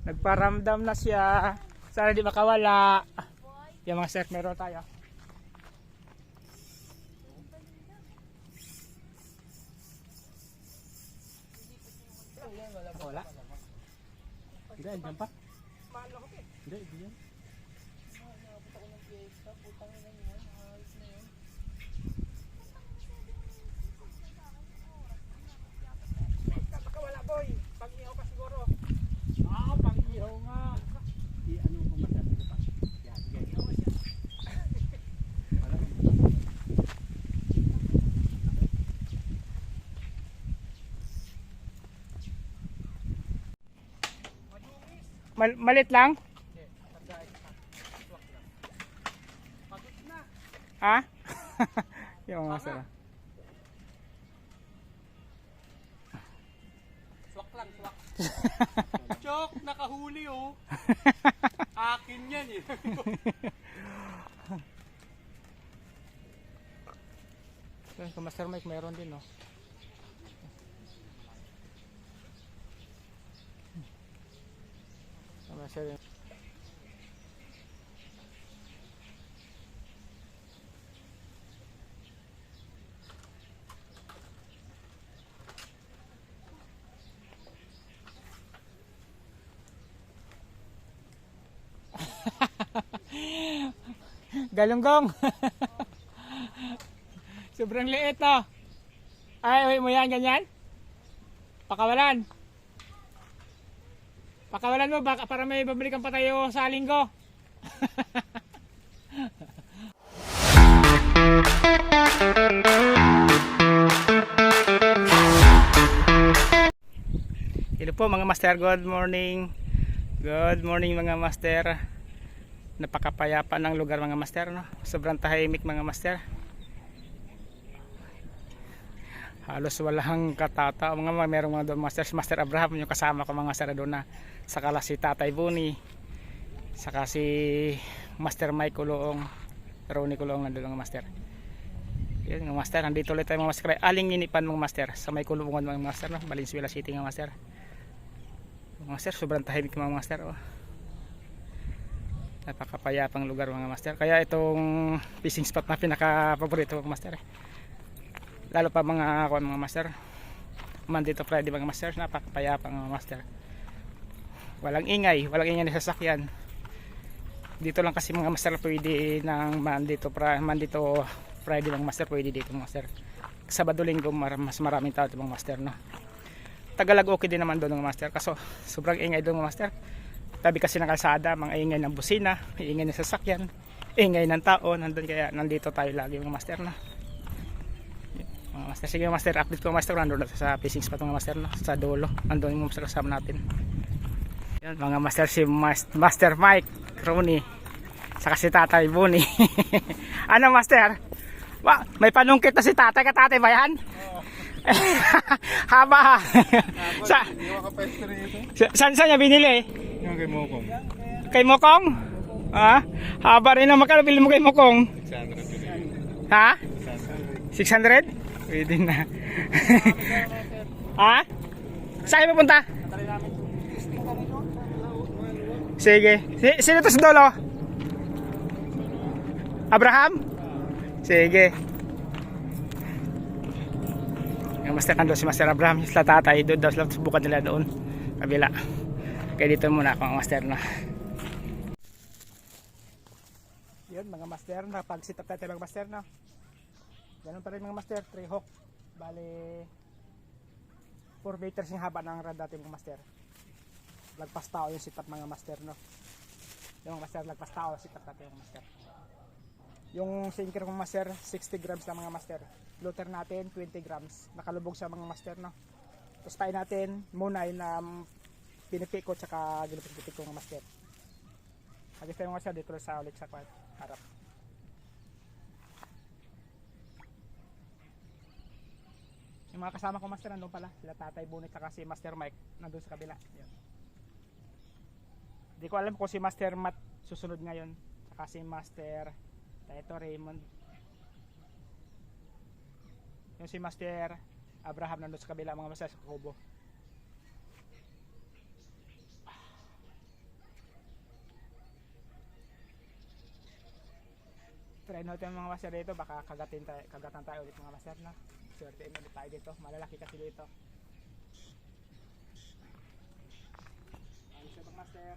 Nagparamdam na siya. Sana di makawala. Yung mga surf meron tayo. Wala. Hindi, andyan pa. Hindi, hindi yan. Wala boy, pag-ihaw pa siguro. Pag-ihaw nga. Ano mo masabi pa? Yan, ihaw siya. Malit lang? Ha? Yung mga sara. Swak lang, swak. Chok, nakahuli oh. Akin yan eh. Kung Master Mike meron din no. Master Galunggong. Sobrang liit no. Ay, uwi mo yan ganyan? Pakawalan. Pakawalan mo baka para may babalikan pa tayo sa linggo. Hello po mga master, good morning. Good morning mga master. Napakapayapa ng lugar mga master no. Sobrang tahimik mga master. Halos walang katata mga merong mga doon master, Master Abraham yung kasama ko mga master doon na saka si Tatay Buni, saka si Master Mike Kuloong, Ronnie Kuloong nandoon mga master. Yun mga master, nandito ulit tayo mga master. Aling Inipan mga master sa may Kulungan mga master no, Valenzuela City mga master. Mga master, sobrang tahimik mga master oh. Napakapayapang lugar mga master. Kaya itong fishing spot na pinaka-paborito mga master lalo pa mga master Monday to Friday mga master, napakapayapang mga master. Walang ingay na sasakyan dito lang kasi mga master. Pwede ng Monday to Friday mga master, pwede dito mga master. Sabado Linggo mas maraming tao mga master no. Tagalag okay din naman doon mga master, kaso sobrang ingay doon mga master. Tabi kasi ng kalsada, mga ingay ng busina, ingay ng sasakyan, ingay ng tao nandun, kaya nandito tayo lagi mga master no. Mga master, sige mga master, update ko mga master, nandun sa fishing spot mga master no, sa dulo, nandun yung master kasama natin. Yan mga master, si Master Mike Ronnie saka si Tatay Buni. Ano master? May panungkit na si tatay, ka tatay ba yan? Haba. Saan niya binili? Yung kay Mokong. Kay Mokong? Ha? Haba rin na, magkano bili mo kay Mokong? 600. Ha? 600? Pwede na. Ha? Saan kayo pupunta? Sige. Sino to sa dulo? Abraham? Sige. Yung master kando si Master Abraham, sila tatay doon daw, sila subukan nila doon kabila. Kaya dito muna ako mga master na. Yun mga master, napag-sit up tayo mga master na. Ganun pa rin mga master, 3 hook. Bali 4 meters yung haba ng rod natin mga master. Lagpas tao yung sit up mga master no. Yung mga master, lagpas tao sit up natin mga master. Yung sinker mga master, 60 grams na mga master. Floater natin 20 grams. Nakalubog sa mga master no. Tapos pain natin muna yung pinipiko tsaka ginapit ko mga master. Hagis tayo mga master dito sa ulit sa harap. Yung mga kasama ko master nandun pala, sila Tatay Bunit tsaka si Master Mike nandun sa kabila. Yan. Di ko alam kung si Master Matt susunod ngayon tsaka si Master Taito Raymond. Yung si Master Abraham nandun sa kabila mga master sa kubo. Tayo natin mga master dito, baka kagatan tayo ulit mga master na. Swerte ulit tayo dito, malalaki kasi dito. Ayos siya mga master.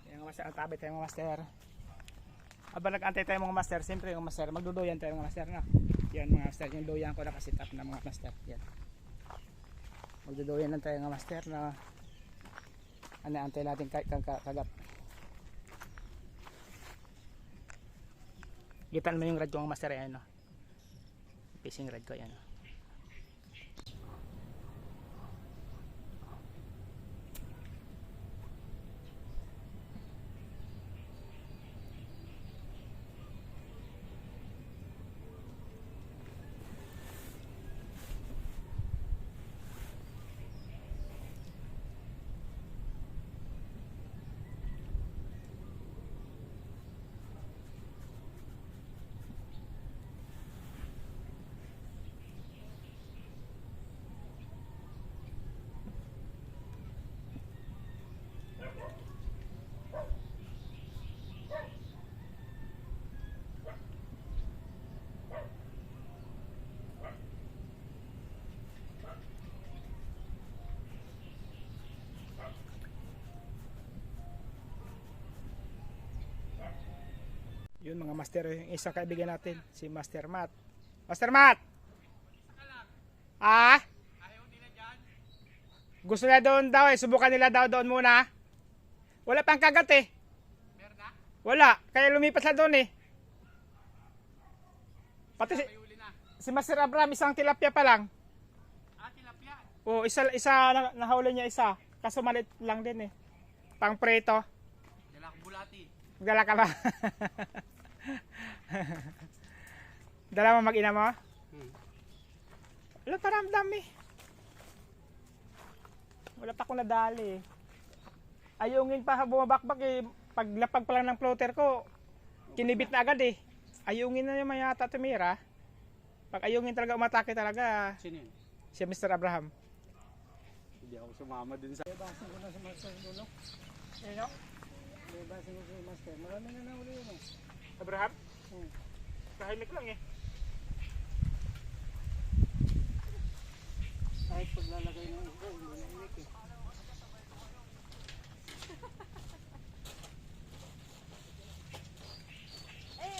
Yan mga master, ang tabi tayo mga master. Aba nag-antay tayo mga master, siyempre mga master, magduduyan tayo mga master na. Yan mga master, yung duyan ko nakasit up na mga master. Yan. Magduduyan lang tayo mga master na antay natin kagat. Gitan mo yung rad ko mga master, yan no. Fishing rad ko yan no. Yun mga master, yung isang kaibigan natin, si Master Matt. Master Matt! Ah? Ayaw nila dyan. Gusto nila doon daw eh, subukan nila daw doon muna. Wala pang kagat eh. Meron na? Wala, kaya lumipas na doon eh. Pati May huli na. si Master Abraham, isang tilapia pa lang. Tilapia. O, isa nahuli niya isa. Kaso malit lang din eh. Pang preto. Dala ko bulati. Dala ka ba? Dala mo mag-ina mo? Wala paramdam eh. Wala pa akong nadali eh. Ayungin pa bumabakbak eh. Paglapag pa lang ng floater ko, kinibit na agad eh. Ayungin na yung mayata tumira. Pag ayungin talaga umatake talaga, Sino yun? siya Mr. Abraham. Hindi ako sumama dun sa... Basin ko na sa master dulo. Sino? Basin ko sa master. Marami na nahuli yun eh. Abraham? Hmm. Tahimik lang eh. Kahit paglalagay ng isda, hindi na inik eh.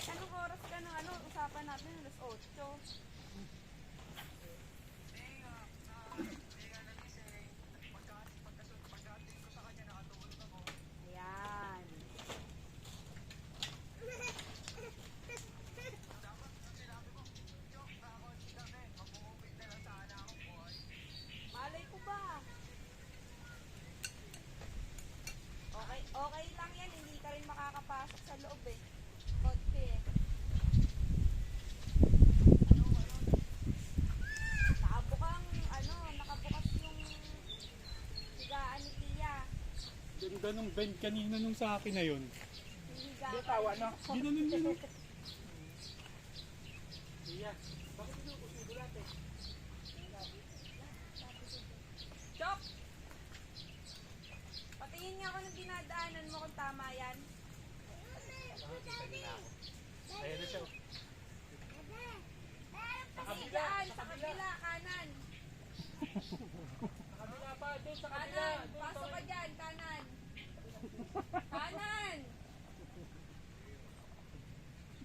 Anong oras ka ng usapan natin? Alas 8. Ayan. Malay ko ba? Okay lang yan. Hindi ka rin makakapasok sa loob eh. Konti eh. Nakabukas yung higaan ni Tia. Ganda ng bend kanina nung sa akin na yun. Yung higaan. Hindi tawa no? Ginanon yun. Chok! Patingin nga ako ng dinadaanan mo kung tama yan. Ayan na siya. Higaan, sa kabila, kanan. Kabila pa, doon sa Kanan, pasok ka dyan, kanan. Kanan!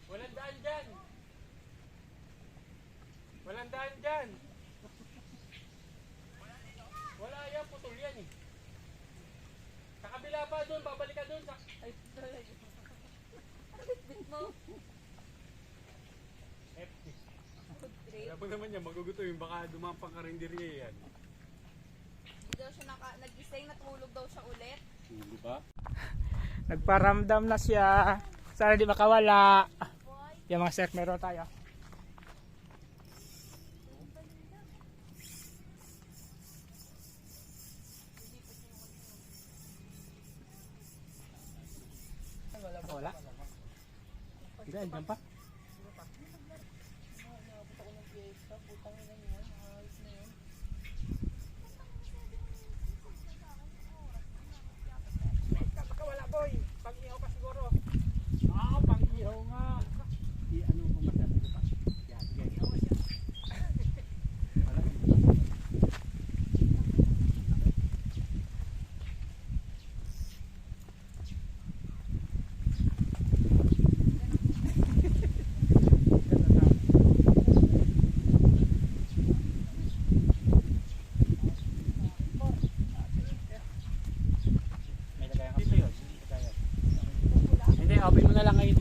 Walang daan dyan. Walang daan dyan. Wala yan, putol yan eh. Sa kabila pa doon, babalik ka doon. Ay, Bit mo. Food trip. Alam mo naman yan, maguguto yung baka dumampang karinderya yan. Hindi daw siya nagising, natulog daw siya ulit. Di ba? Nagparamdam na siya. Sana di makawala. Yan master, meron tayo. Wala. Hindi, andyan pa. Baka wala boy, pag-ihaw pa siguro. Pang-ihaw nga. Ano kung masabi ko pa? Yan, sige. Wala. May lagayan ka dito yun. Lagayan. Hindi, open mo na lang ngayon.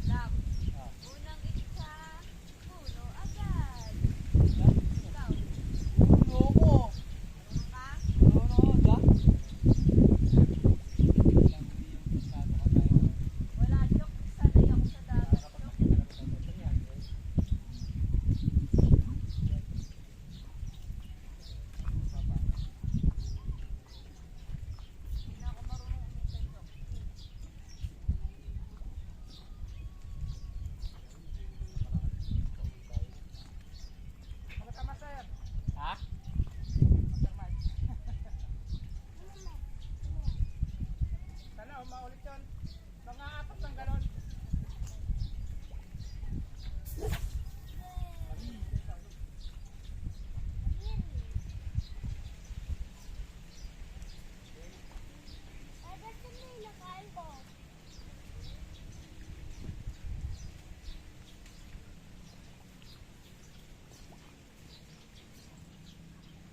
Lang. Unang isa, puno agad. Ikaw, Loko. marunong ka? Wala joke, sanay ako sa dagat. Hindi na ako marunong umisa joke. Ano ka master? Ha? Master Mike. Sana maulit yun. Mga 4 ng galon.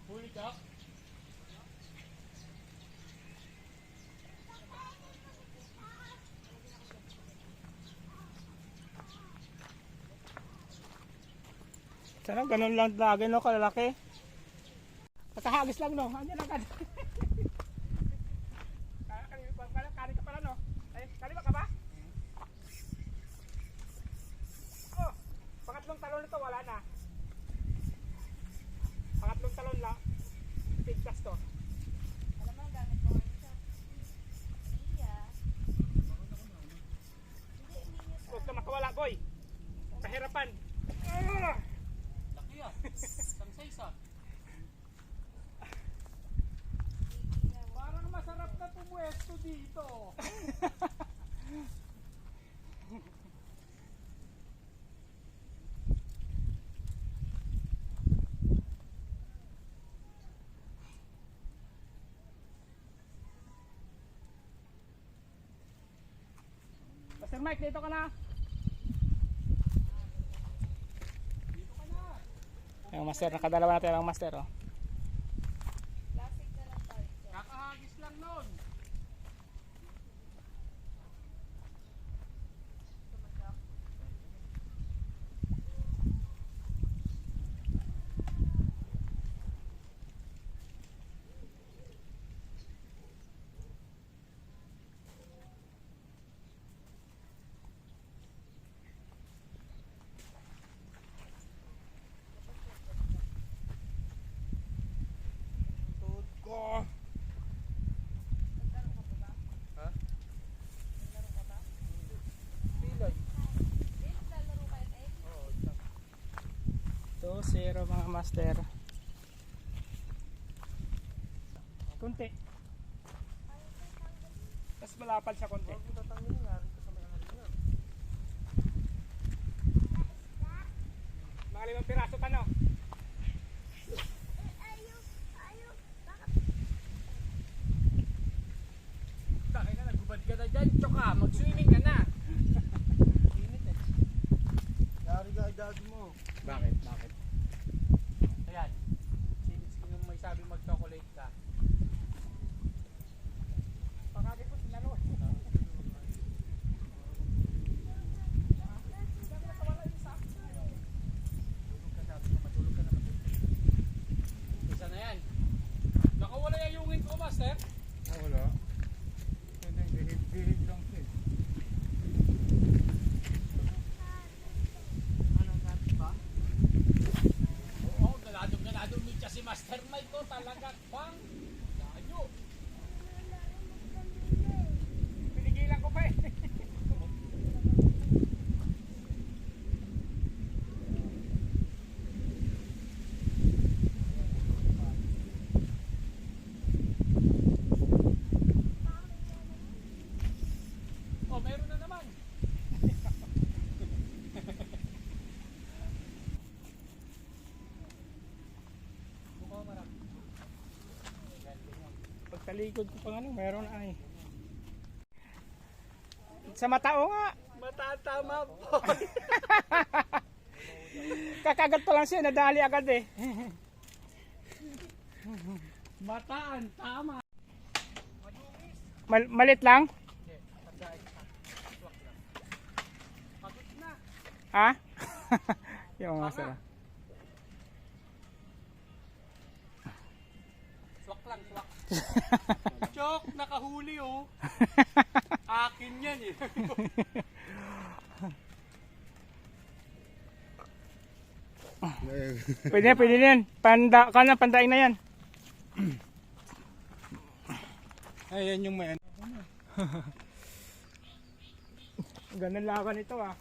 Huli ka? Sana ganun lang lagi no, kalalaki. Pagkahagis lang no, andyan agad. Kanin ka pala no? Ay, kaliwa ka ba? Oh, pangatlong talon nito wala na. Pangatlong talon lang. Tigtas to. Alam mo, gamit ko ngayon siya. Iya. Hindi, minute. Huwag ka makawala boy. Kahirapan. Ah! Laki ah. Isang size ah. Parang masarap na pumuesto dito. Master Mike, dito ka na. Yung master, nakadalawa natin ang master oh. Classic na lang tayo. Kakahagis lang nun. Tuhod ko. Ha? Pilay. Dave, lalaro kayo, Dave? Oo, isang. 2-0 mga master. Kunti. Tapos malapad siya konti. Huwag mo tatanggalin nga. Rito sa may angarin nga. Mga 5 piraso pa no? Takay na, nagbubad ka na dyan. Tsoka, mag-swimming ka na. Init eh. Yari ka, idad mo. Bakit? Bakit? Ayan. Sino may sabi mag-chocolate ka? Pakagin po sinalo. Tulog ka sabi ko, matulog ka na matulog. Isa na yan. Nakawala yung yungin ko, master. Wala. Hindi, bihid lang siya. talaga bang? Layo. Pinigilan ko pa eh. Oh, meron na naman. Mukha marami. Pagtalikod ko pang ano, meron ay. Sa matao nga. Matatama po. Kakagat pa lang siya, nadali agad eh. Mataan, tama. Malit lang? Pagod na. Ha? Yung mga sara. Swak lang, swak. Chok, nakahuli oh. Akin yan eh. Pwede na, pwede na yan. Pandaing na yan. Ayan yung may Ganun laban ito ah.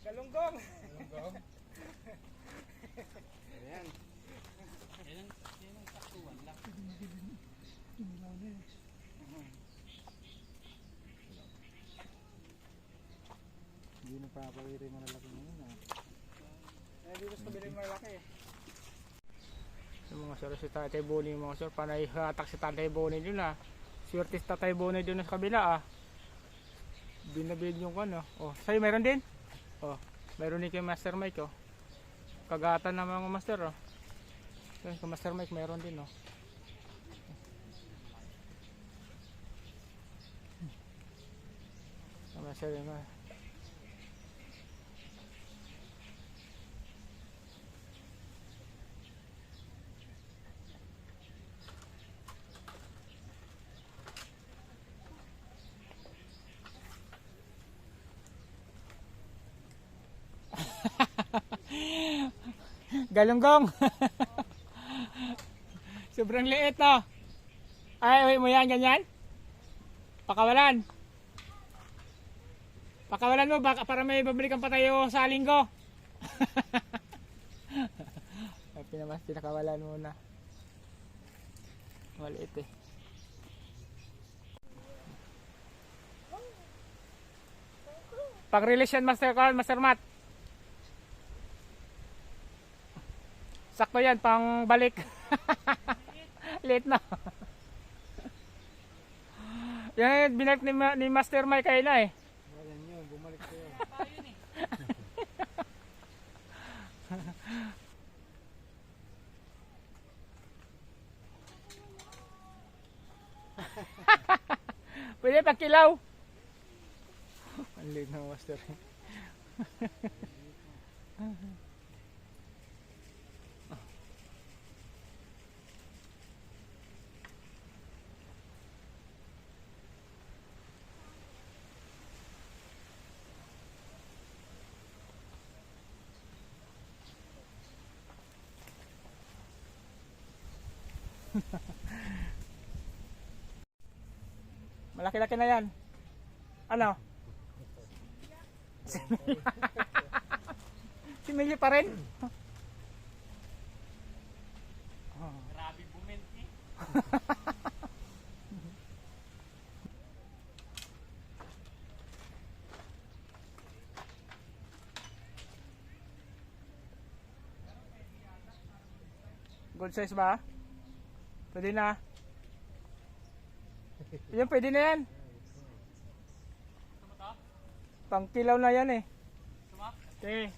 Galunggong. Ayan. Yan ang taktuan lang. Hindi na papawiri mo na laki ngayon ah. Eh, di mas mabiling malaki eh. Yung mga sir, si Tatay Bonnie, yung mga sir, panay hatak si Tatay Bonnie dun ah. Swerte si Tatay Bonnie dun sa kabila ah. Binabid yung ano. Oh, sa'yo meron din? Oh, meron din kay Master Mike oh. Kagatan ng mga master oh. Kay Master Mike meron din oh. Master yun ah. Galunggong. Sobrang liit no. Ay, uwi mo yan ganyan? Pakawalan. Pakawalan mo baka para may babalikan pa tayo sa linggo. Ay, pinakawalan muna. Maliit eh. Pag-release yan Master Matt. Sakto yan, pang balik. Late na. Yan, binalik ni Master Mike kayo na eh. Ayan yun, bumalik ko yun. Pwede pagkilaw. Ang late na Master. Malaki-laki na yan. Ano? Si Millie pa rin? Grabe bumenti. Good size ba? Pwede na. Yan, pwede na yan. Pangkilaw na yan eh. Okay,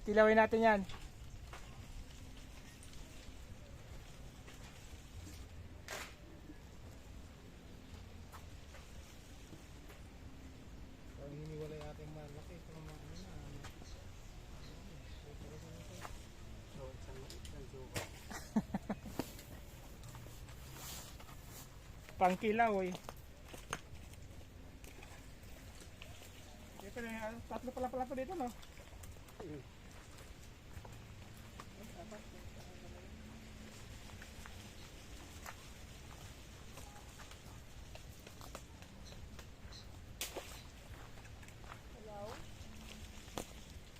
kilawin natin yan. Pag hiniwalay ating malaki, ito mga ano na. Pangkilaw eh. Ito na yan, tatlo pala po dito no?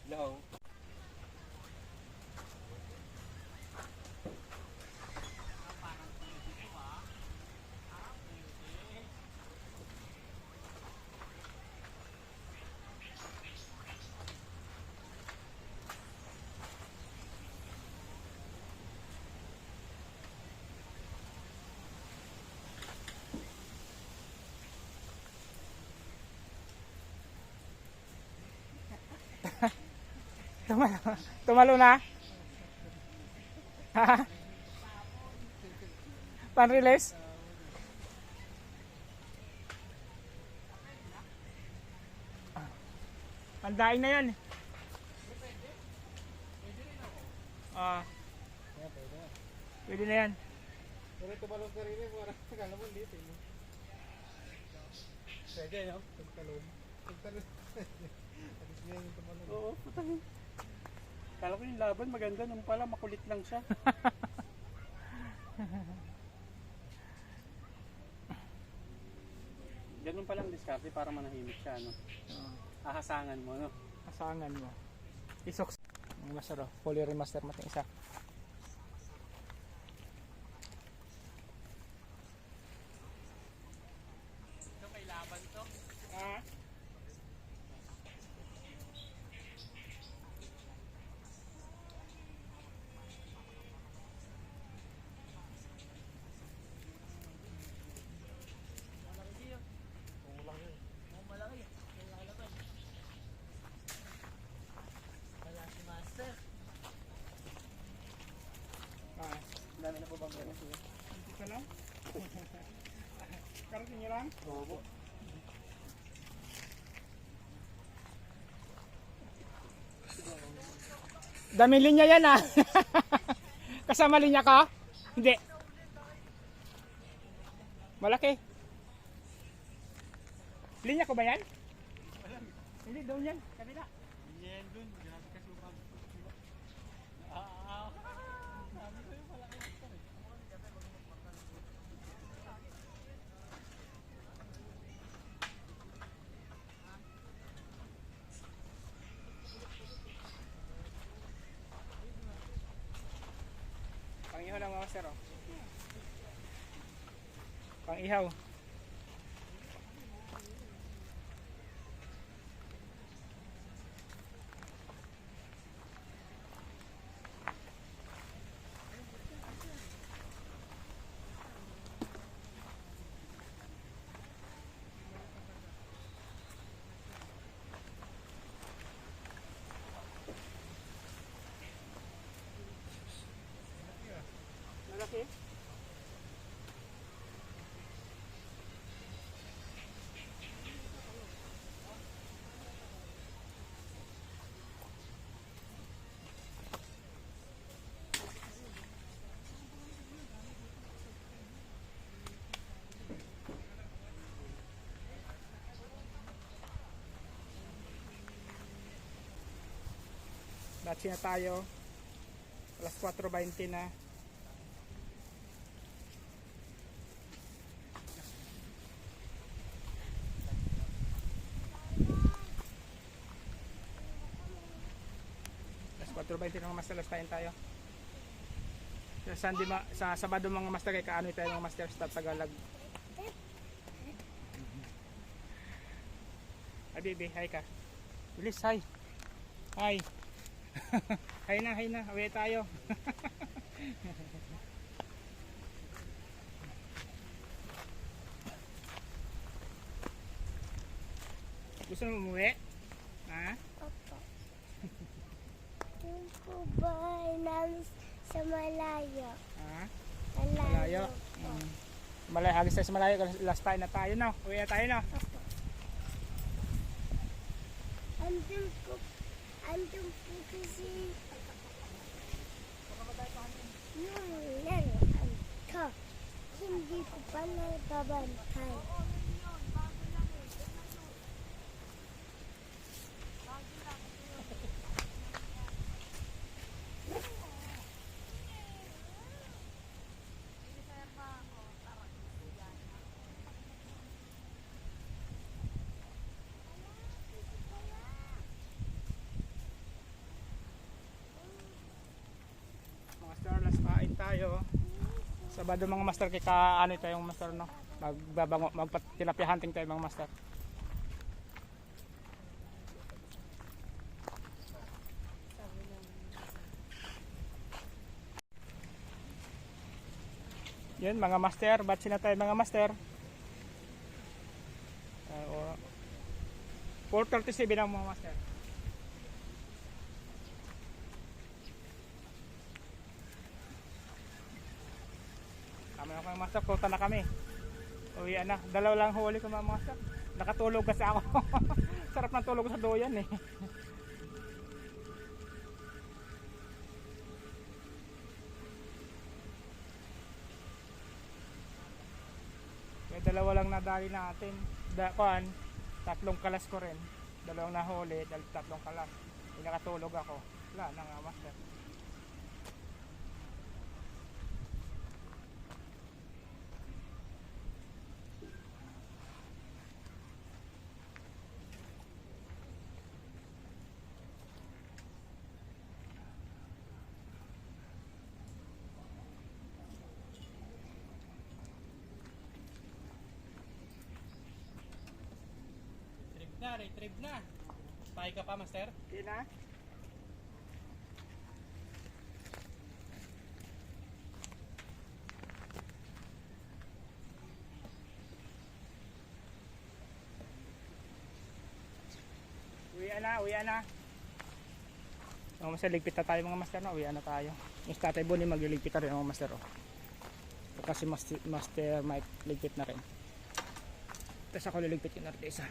Hello. Tumalo na? Pan-release? Pandaing na yan. Ah, pwede na yan. Pero ito balong karili, parang kalabon dito. Pwede, no? Pagtalon. Pagtalon. Alis niya yung tumalon. Oo, patahin. Kala ko yung laban maganda nung pala makulit lang siya. Ganun palang diskarte para manahimik siya, no? Ahasangan mo, no? Kasangan mo. Isok. Ang masarap. Fully remaster mating isa. Ito may laban to. Ah. Ah. Dami na po bang ganun siya? Ito lang. Karating nyo lang? Oo po. Dami linya yan ah. Kasama linya ka? Hindi. Malaki. Linya ko ba yan? Hindi, doon yan. Kabila. Yan dun, grabe ka sumag. Sabi ko yung malaki lang ito. Pang-ihaw lang mga sir. Oh. Pang-ihaw. Malaki. Batsi na tayo. Alas 4:20 na. Alas 4:20 na mga master, alas tayo. Sa Sunday, sa Sabado mga master, kay kaano tayo mga master, stop sa Galag. Ay baby, hi ka. Bilis, hi. Hi. Hi na, away tayo. Gusto mo umuwi? Ha? Opo. Yung po bahay namin sa malayo. Ha? Malayo. Malayo. Malayo, hagis tayo sa malayo. Last time na tayo, no? Uwi na tayo, no? Opo. Andun po kasi yung laruan ko. Hindi ko pa nababantay. Master, last kain tayo. Sabado mga master, kaya ano tayo mga master, no? Magtilapia hunting tayo mga master. Yun mga master, batch na tayo mga master. 4:37 ang mga master. Kami ako mga master, kuta na kami. Uwian na, dalaw lang huli ko mga master. Nakatulog kasi ako. Sarap ng tulog sa doyan eh. Kaya dalawa lang nadali natin. Tatlong kalas ko rin. Dalawang nahuli, tatlong kalas. Yung nakatulog ako. Wala na nga master. Retrieve na. Pahay ka pa, master? Hindi na. Uwian na. Mga master, ligpit na tayo mga master, no? Uwian na tayo. Yung tatay Bonnie magliligpit na rin mga master, oh. Kasi master Mike ligpit na rin. Tapos ako liligpit yung nartesa.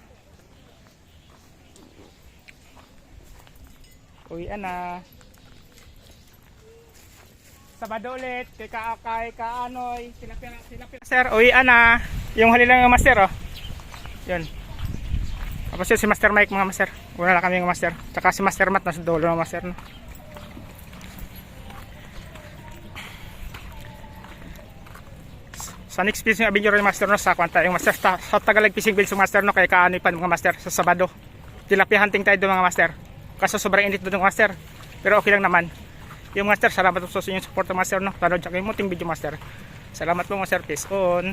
Uwian na. Sabado ulit. Kay Kaanoy. Tilapia. Master, uwian na. Yung huli lang yung master, oh. Yun. Tapos yun si Master Mike mga master. Una na kami mga master. Tsaka si Master Matt nasa dulo ng master, no? Sa next fishing adventure yung master, no? Sa kwanta yung master. Sa Tagalog fishing bills yung master, no? Kay Kaanoy pa mga master. Sa Sabado. Tilapia hunting tayo doon mga master. Kaso sobrang init doon master. Pero okay lang naman. Yung master, salamat po sa inyong support master, no? Tanood siya kayo muting video master. Salamat po master. Peace on.